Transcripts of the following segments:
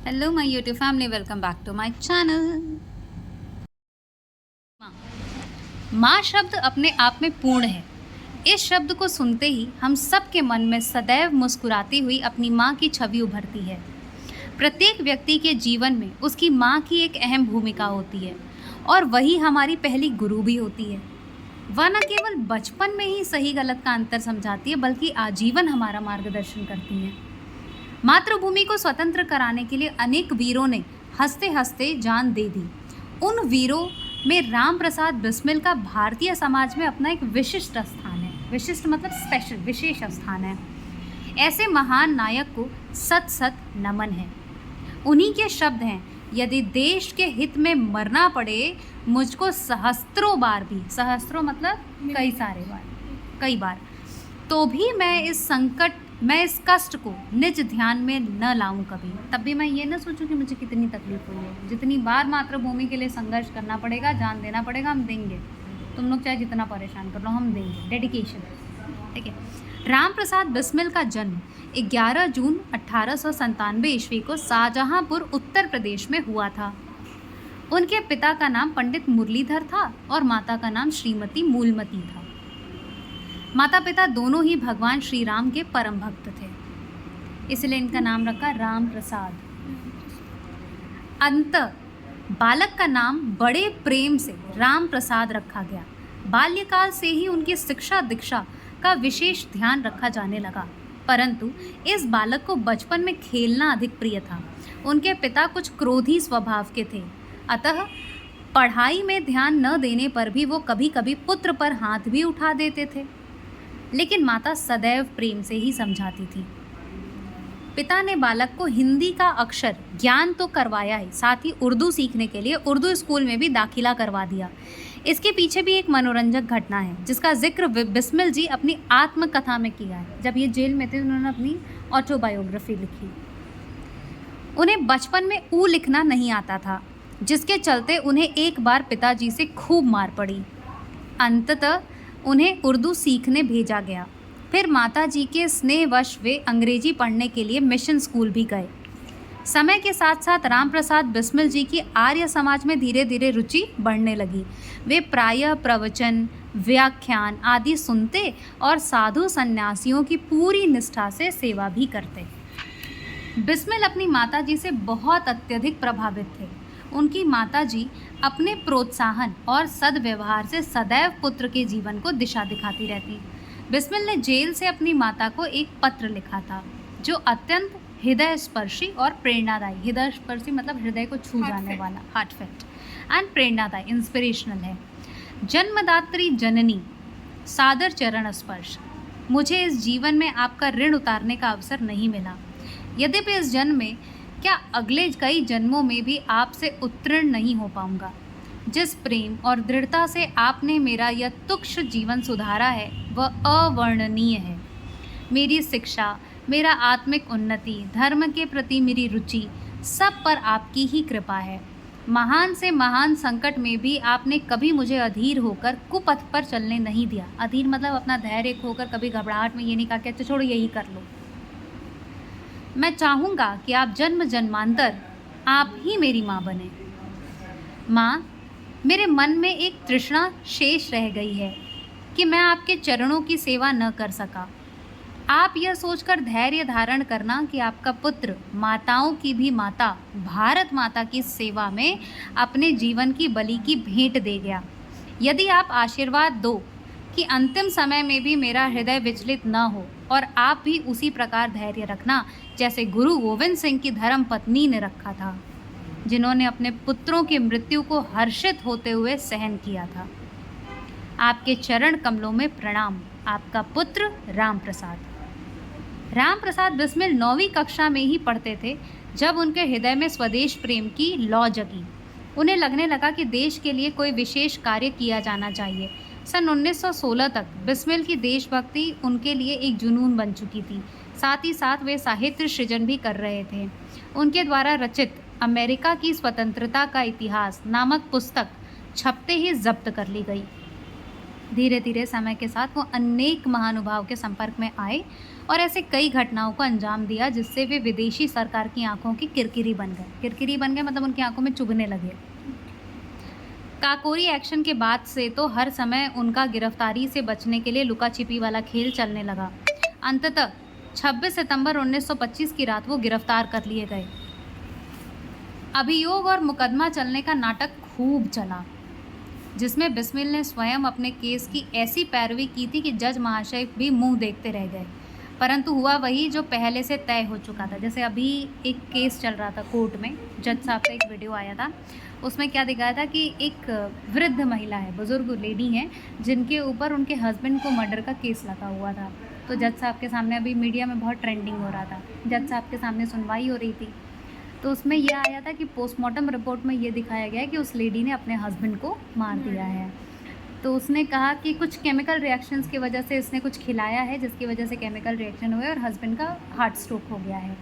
Hello my YouTube family, welcome back to my channel. माँ शब्द अपने आप में पूर्ण है। इस शब्द को सुनते ही हम सब के मन में सदैव मुस्कुराती हुई अपनी माँ की छवि उभरती है। प्रत्येक व्यक्ति के जीवन में उसकी माँ की एक अहम भूमिका होती है और वही हमारी पहली गुरु भी होती है। वह न केवल बचपन में ही सही गलत का अंतर समझाती है, बल्कि आजीवन हमारा मार्गदर्शन करती है। मातृभूमि को स्वतंत्र कराने के लिए अनेक वीरों ने हंसते हंसते जान दे दी। उन वीरों में राम प्रसाद बिस्मिल का भारतीय समाज में अपना एक विशिष्ट स्थान है। विशिष्ट मतलब स्पेशल, विशेष स्थान है। ऐसे महान नायक को सत सत नमन है। उन्हीं के शब्द हैं, यदि देश के हित में मरना पड़े मुझको सहस्त्रों बार भी, सहस्त्रों मतलब कई सारे बार, कई बार, तो भी मैं इस कष्ट को निज ध्यान में न लाऊं कभी। तब भी मैं ये न सोचूं कि मुझे कितनी तकलीफ हुई है। जितनी बार मातृभूमि के लिए संघर्ष करना पड़ेगा, जान देना पड़ेगा, हम देंगे। तुम लोग चाहे जितना परेशान कर लो, हम देंगे। डेडिकेशन, ठीक है। राम प्रसाद बिस्मिल का जन्म 11 जून 1897 ईस्वी को शाहजहांपुर उत्तर प्रदेश में हुआ था। उनके पिता का नाम पंडित मुरलीधर था और माता का नाम श्रीमती मूलमती था। माता पिता दोनों ही भगवान श्री राम के परम भक्त थे, इसलिए इनका नाम रखा राम प्रसाद। अंत बालक का नाम बड़े प्रेम से राम प्रसाद रखा गया। बाल्यकाल से ही उनकी शिक्षा दीक्षा का विशेष ध्यान रखा जाने लगा, परंतु इस बालक को बचपन में खेलना अधिक प्रिय था। उनके पिता कुछ क्रोधी स्वभाव के थे, अतः पढ़ाई में ध्यान न देने पर भी वो कभी कभी पुत्र पर हाथ भी उठा देते थे, लेकिन माता सदैव प्रेम से ही समझाती थी। पिता ने बालक को हिंदी का अक्षर ज्ञान तो करवाया ही, साथ ही उर्दू सीखने के लिए उर्दू स्कूल में भी दाखिला करवा दिया। इसके पीछे भी एक मनोरंजक घटना है, जिसका जिक्र बिस्मिल जी अपनी आत्मकथा में किया है। जब ये जेल में थे, उन्होंने अपनी ऑटोबायोग्राफी लिखी। उन्हें बचपन में ऊ लिखना नहीं आता था, जिसके चलते उन्हें एक बार पिताजी से खूब मार पड़ी। अंततः उन्हें उर्दू सीखने भेजा गया। फिर माताजी के स्नेहवश वे अंग्रेजी पढ़ने के लिए मिशन स्कूल भी गए। समय के साथ साथ राम प्रसाद बिस्मिल जी की आर्य समाज में धीरे धीरे रुचि बढ़ने लगी। वे प्रायः प्रवचन, व्याख्यान आदि सुनते और साधु सन्यासियों की पूरी निष्ठा से सेवा भी करते। बिस्मिल अपनी माताजी से बहुत अत्यधिक प्रभावित थे। उनकी माताजी अपने प्रोत्साहन और सद्व्यवहार से सदैव पुत्र के जीवन को दिशा दिखाती रहती। बिस्मिल ने जेल से अपनी माता को एक पत्र लिखा था, जो अत्यंत हृदय स्पर्शी और प्रेरणादायी, हृदय स्पर्शी मतलब हृदय को छू जाने वाला, हार्टफेल्ट एंड प्रेरणादायी, इंस्पिरेशनल है। जन्मदात्री जननी, सादर चरण स्पर्श, मुझे इस जीवन में आपका ऋण उतारने का अवसर नहीं मिला। यद्यपि इस जन्म में क्या अगले कई जन्मों में भी आपसे उत्तीर्ण नहीं हो पाऊंगा। जिस प्रेम और दृढ़ता से आपने मेरा यह तुच्छ जीवन सुधारा है, वह अवर्णनीय है। मेरी शिक्षा, मेरा आत्मिक उन्नति, धर्म के प्रति मेरी रुचि, सब पर आपकी ही कृपा है। महान से महान संकट में भी आपने कभी मुझे अधीर होकर कुपथ पर चलने नहीं दिया। अधीर मतलब अपना धैर्य खोकर कभी घबराहट में ये नहीं कहा कि अच्छा छोड़ो यही कर लो। मैं चाहूँगा कि आप जन्म जन्मांतर आप ही मेरी माँ बने। माँ, मेरे मन में एक तृष्णा शेष रह गई है कि मैं आपके चरणों की सेवा न कर सका। आप यह सोचकर धैर्य धारण करना कि आपका पुत्र माताओं की भी माता भारत माता की सेवा में अपने जीवन की बलि की भेंट दे गया। यदि आप आशीर्वाद दो कि अंतिम समय में भी मेरा हृदय विचलित न हो, और आप भी उसी प्रकार धैर्य रखना जैसे गुरु गोविंद सिंह की धर्म पत्नी ने रखा था, जिन्होंने अपने पुत्रों की मृत्यु को हर्षित होते हुए सहन किया था। आपके चरण कमलों में प्रणाम। आपका पुत्र राम प्रसाद। राम प्रसाद बिस्मिल 9वीं कक्षा में ही पढ़ते थे जब उनके हृदय में स्वदेश प्रेम की लौ जगी। उन्हें लगने लगा कि देश के लिए कोई विशेष कार्य किया जाना चाहिए। सन 1916 तक बिस्मिल की देशभक्ति उनके लिए एक जुनून बन चुकी थी। साथ ही साथ वे साहित्य सृजन भी कर रहे थे। उनके द्वारा रचित अमेरिका की स्वतंत्रता का इतिहास नामक पुस्तक छपते ही जब्त कर ली गई। धीरे धीरे समय के साथ वो अनेक महानुभाव के संपर्क में आए और ऐसे कई घटनाओं को अंजाम दिया जिससे वे विदेशी सरकार की आंखों की किरकिरी बन गए। किरकिरी बन गए मतलब उनकी आंखों में चुभने लगे। काकोरी एक्शन के बाद से तो हर समय उनका गिरफ्तारी से बचने के लिए लुका छिपी वाला खेल चलने लगा। अंततः 26 सितंबर 1925 की रात वो गिरफ्तार कर लिए गए। अभियोग और मुकदमा चलने का नाटक खूब चला, जिसमें बिस्मिल ने स्वयं अपने केस की ऐसी पैरवी की थी कि जज महाशय भी मुंह देखते रह गए। परंतु हुआ वही जो पहले से तय हो चुका था। जैसे अभी एक केस चल रहा था कोर्ट में, जज साहब का एक वीडियो आया था, उसमें क्या दिखाया था कि एक वृद्ध महिला है, बुजुर्ग लेडी हैं, जिनके ऊपर उनके हस्बैंड को मर्डर का केस लगा हुआ था। तो जज साहब के सामने अभी मीडिया में बहुत ट्रेंडिंग हो रहा था, जज साहब के सामने सुनवाई हो रही थी। तो उसमें यह आया था कि पोस्टमार्टम रिपोर्ट में ये दिखाया गया है कि उस लेडी ने अपने हस्बैंड को मार दिया है। तो उसने कहा कि कुछ केमिकल रिएक्शंस की वजह से इसने कुछ खिलाया है, जिसकी वजह से केमिकल रिएक्शन हुए और हस्बैंड का हार्ट स्ट्रोक हो गया है।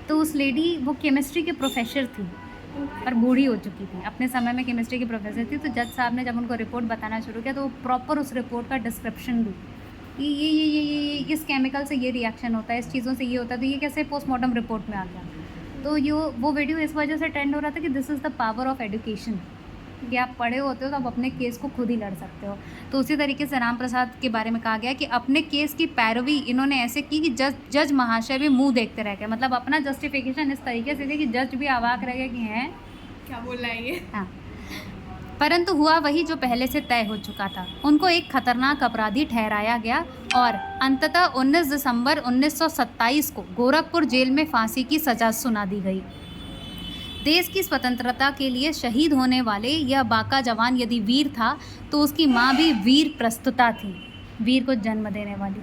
तो उस लेडी वो केमिस्ट्री के प्रोफेसर थी और बूढ़ी हो चुकी थी, अपने समय में केमिस्ट्री की प्रोफेसर थी। तो जज साहब ने जब उनको रिपोर्ट बताना शुरू किया तो वो प्रॉपर उस रिपोर्ट का डिस्क्रिप्शन दी कि ये इस केमिकल से ये रिएक्शन होता है, इस चीज़ों से ये होता है, तो ये कैसे पोस्टमार्टम रिपोर्ट में आ गया। तो वो वीडियो इस वजह से ट्रेंड हो रहा था कि this is the power of education, कि आप पढ़े होते हो तो आप अपने केस को खुद ही लड़ सकते हो। तो उसी तरीके से राम प्रसाद के बारे में कहा गया कि अपने केस की पैरवी इन्होंने ऐसे की कि जज महाशय भी मुंह देखते रह गए। मतलब अपना जस्टिफिकेशन इस तरीके से थे कि जज भी अवाक रह गए कि हैं क्या बोल रहा है ये। हाँ। परंतु हुआ वही जो पहले से तय हो चुका था। उनको एक खतरनाक अपराधी ठहराया गया और अंततः 19 दिसंबर 1927 को गोरखपुर जेल में फांसी की सजा सुना दी गई। देश की स्वतंत्रता के लिए शहीद होने वाले यह बाका जवान यदि वीर था तो उसकी माँ भी वीर प्रस्तुता थी, वीर को जन्म देने वाली।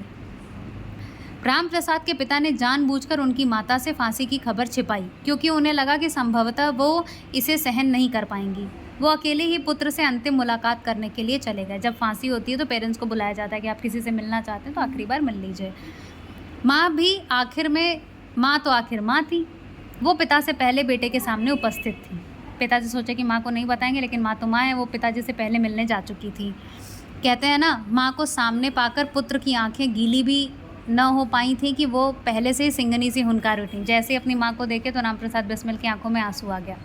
राम प्रसाद के पिता ने जानबूझकर उनकी माता से फांसी की खबर छिपाई, क्योंकि उन्हें लगा कि संभवतः वो इसे सहन नहीं कर पाएंगी। वो अकेले ही पुत्र से अंतिम मुलाकात करने के लिए चले गए। जब फांसी होती है तो पेरेंट्स को बुलाया जाता है कि आप किसी से मिलना चाहते हैं तो आखिरी बार मिल लीजिए। माँ भी आखिर में, माँ तो आखिर माँ थी, वो पिता से पहले बेटे के सामने उपस्थित थी। पिताजी सोचे कि माँ को नहीं बताएंगे, लेकिन माँ तो माँ है, वो पिताजी से पहले मिलने जा चुकी थी। कहते हैं ना, माँ को सामने पाकर पुत्र की आंखें गीली भी न हो पाई थी कि वो पहले से ही सिंगनी सी हुनकार उठी। जैसे अपनी माँ को देखे तो राम प्रसाद बिस्मिल की आंखों में आंसू आ गया,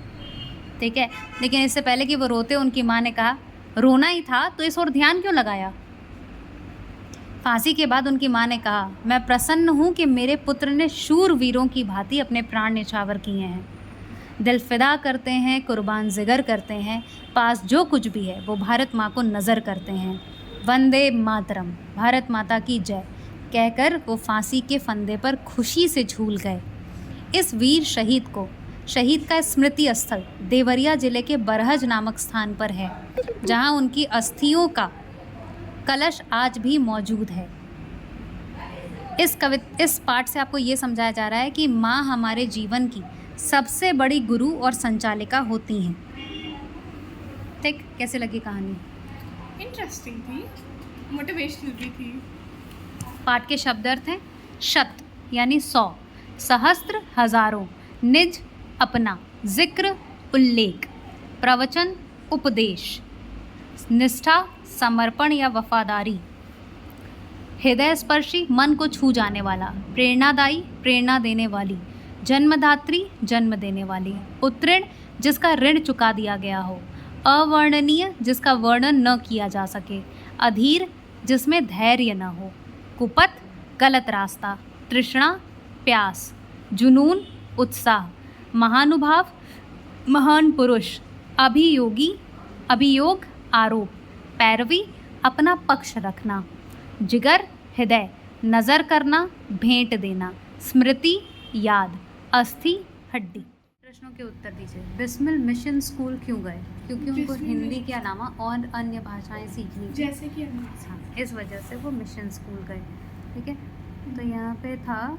ठीक है। लेकिन इससे पहले कि वो रोते, उनकी माँ ने कहा, रोना ही था तो इस ओर ध्यान क्यों लगाया। फांसी के बाद उनकी माँ ने कहा, मैं प्रसन्न हूँ कि मेरे पुत्र ने शूरवीरों की भांति अपने प्राण न्यौछावर किए हैं, दिल फिदा करते हैं, कुर्बान जिगर करते हैं, पास जो कुछ भी है वो भारत माँ को नज़र करते हैं। वंदे मातरम, भारत माता की जय कहकर वो फांसी के फंदे पर खुशी से झूल गए। इस वीर शहीद का स्मृति स्थल देवरिया जिले के बरहज नामक स्थान पर है, जहाँ उनकी अस्थियों का कलश आज भी मौजूद है। इस पाठ से आपको ये समझाया जा रहा है कि माँ हमारे जीवन की सबसे बड़ी गुरु और संचालिका होती हैं। ठीक, कैसे लगी कहानी? इंटरेस्टिंग थी, मोटिवेशनल भी थी। पाठ के शब्द अर्थ हैं शत यानी 100, सहस्त्र हजारों, निज अपना, जिक्र उल्लेख, प्रवचन उपदेश, निष्ठा समर्पण या वफादारी, हृदय स्पर्शी मन को छू जाने वाला, प्रेरणादायी प्रेरणा देने वाली, जन्मदात्री जन्म देने वाली, उत्तीर्ण जिसका ऋण चुका दिया गया हो, अवर्णनीय जिसका वर्णन न किया जा सके, अधीर जिसमें धैर्य न हो, कुपथ गलत रास्ता, तृष्णा प्यास, जुनून उत्साह, महानुभाव महान पुरुष, अभियोगी अभियोग आरोप, पैरवी अपना पक्ष रखना, जिगर हृदय, नज़र करना भेंट देना, स्मृति याद, अस्थि हड्डी। प्रश्नों के उत्तर दीजिए। बिस्मिल मिशन स्कूल क्यों गए? क्योंकि उनको हिंदी के अलावा और अन्य भाषाएं सीखनी थी, जैसे कि हाँ, इस वजह से वो मिशन स्कूल गए। ठीक है, तो यहाँ पे था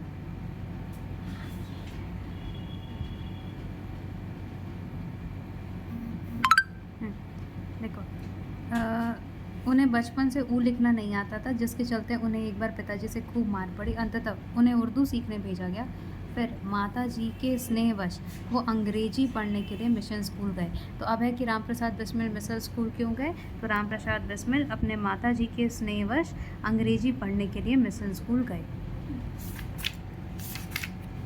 देखो, उन्हें बचपन से ऊ लिखना नहीं आता था, जिसके चलते उन्हें एक बार पिताजी से खूब मार पड़ी। अंततः उन्हें उर्दू सीखने भेजा गया। फिर माता जी के स्नेहवश वो अंग्रेजी पढ़ने के लिए मिशन स्कूल गए। तो अब है कि राम प्रसाद बिस्मिल मिशन स्कूल क्यों गए? तो राम प्रसाद बिस्मिल अपने माता जी के स्नेहवश अंग्रेजी पढ़ने के लिए मिशन स्कूल गए।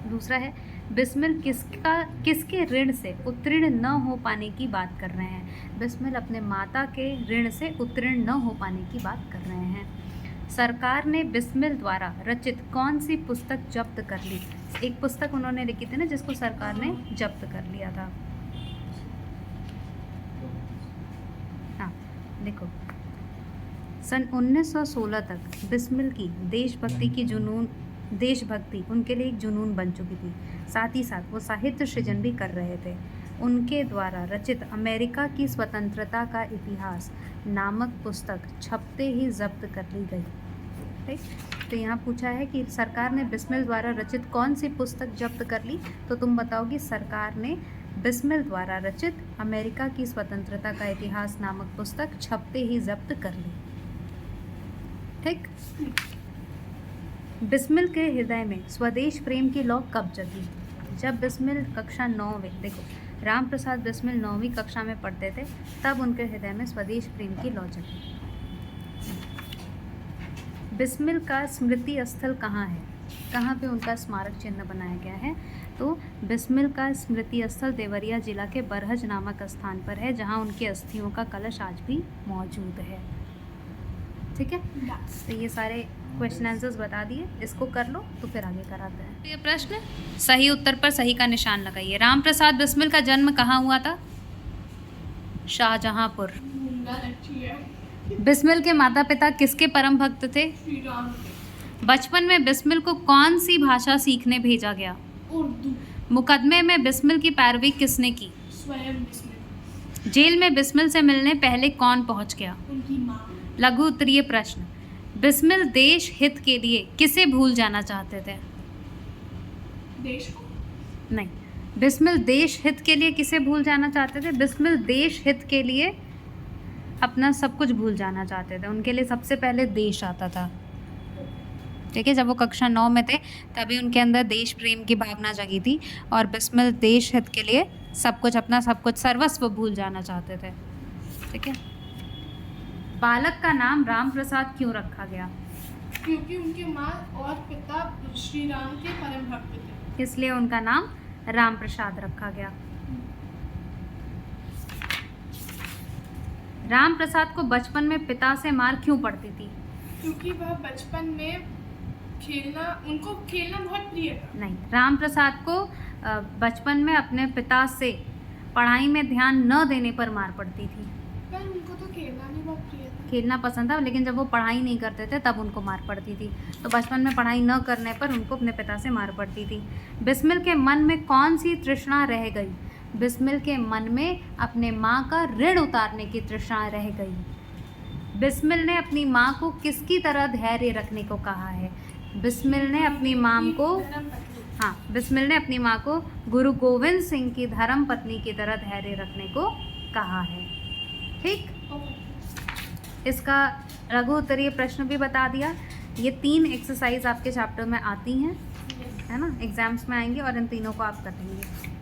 दूसरा है, बिस्मिल किसके ऋण से उत्तीर्ण न हो पाने की बात कर रहे हैं? बिस्मिल अपने माता के ऋण से उत्तीर्ण न हो पाने की बात कर रहे हैं। सरकार ने बिस्मिल द्वारा रचित कौन सी पुस्तक जब्त कर ली? एक पुस्तक उन्होंने लिखी थी ना जिसको सरकार ने जब्त कर लिया था। हाँ देखो, सन 1916 तक बिस्मिल की देशभक्ति उनके लिए एक जुनून बन चुकी थी। साथ ही साथ वो साहित्य सृजन भी कर रहे थे। उनके द्वारा रचित अमेरिका की स्वतंत्रता का इतिहास नामक पुस्तक छपते ही जब्त कर ली गई। ठीक, तो यहाँ पूछा है कि सरकार ने बिस्मिल द्वारा रचित कौन सी पुस्तक जब्त कर ली? तो तुम बताओगी सरकार ने बिस्मिल द्वारा रचित अमेरिका की स्वतंत्रता का इतिहास नामक पुस्तक छपते ही जब्त कर ली। ठीक, बिस्मिल के हृदय में स्वदेश प्रेम की लौ कब जगी? जब बिस्मिल कक्षा 9वीं, देखो राम प्रसाद बिस्मिल 9वीं कक्षा में पढ़ते थे, तब उनके हृदय में स्वदेश प्रेम की लौ जगी। बिस्मिल का स्मृति स्थल कहाँ है? कहाँ पे उनका स्मारक चिन्ह बनाया गया है? तो बिस्मिल का स्मृति स्थल देवरिया जिला के बरहज नामक स्थान पर है, जहाँ उनकी अस्थियों का कलश आज भी मौजूद है। ठीक है, तो ये सारे क्वेश्चन आंसर्स बता दिए, इसको कर लो तो फिर आगे कराते हैं। ये प्रश्न सही उत्तर पर सही का निशान लगाइए। राम प्रसाद बिस्मिल का जन्म कहाँ हुआ था? शाहजहांपुर। बिस्मिल के माता पिता किसके परम भक्त थे? श्री राम। बचपन में बिस्मिल को कौन सी भाषा सीखने भेजा गया? उर्दू। मुकदमे में बिस्मिल की पैरवी किसने की? स्वयं बिस्मिल। जेल में बिस्मिल से मिलने पहले कौन पहुंच गया? उनकी माँ। लघु उत्तरीय प्रश्न, बिस्मिल देश हित के लिए किसे भूल जाना चाहते थे? देश को? नहीं, बिस्मिल देश हित के लिए किसे भूल जाना चाहते थे? बिस्मिल देश हित के लिए अपना सब कुछ भूल जाना चाहते थे। उनके लिए सबसे पहले देश आता था। ठीक है, जब वो कक्षा 9 में थे तभी उनके अंदर देश प्रेम की भावना जगी थी और बिस्मिल देश हित के लिए सब कुछ, अपना सब कुछ, सर्वस्व भूल जाना चाहते थे। ठीक है, बालक का नाम राम प्रसाद क्यों रखा गया? क्योंकि उनके माँ और पिता श्री राम के परम भक्त थे, इसलिए उनका नाम राम प्रसाद रखा गया। राम प्रसाद को बचपन में पिता से मार क्यों पड़ती थी? क्योंकि वह बचपन में उनको खेलना बहुत प्रिय था। नहीं, राम प्रसाद को बचपन में अपने पिता से पढ़ाई में ध्यान न देने पर मार पड़ती थी। पर उनको तो खेलना भी बहुत प्रिय था। खेलना पसंद था, लेकिन जब वो पढ़ाई नहीं करते थे तब उनको मार पड़ती थी। तो बचपन में पढ़ाई न करने पर उनको अपने पिता से मार पड़ती थी। बिस्मिल के मन में कौन सी तृष्णा रह गई? बिस्मिल के मन में अपने माँ का ऋण उतारने की तृष्णा रह गई। बिस्मिल ने अपनी माँ को किसकी तरह धैर्य रखने को कहा है? बिस्मिल ने अपनी माँ को, हाँ, बिस्मिल ने अपनी माँ को गुरु गोविंद सिंह की धर्म पत्नी की तरह धैर्य रखने को कहा है। ठीक, इसका लघु उत्तरीय प्रश्न भी बता दिया। ये 3 एक्सरसाइज आपके चैप्टर में आती हैं, है ना, एग्जाम्स में आएंगे और इन तीनों को आप करेंगे।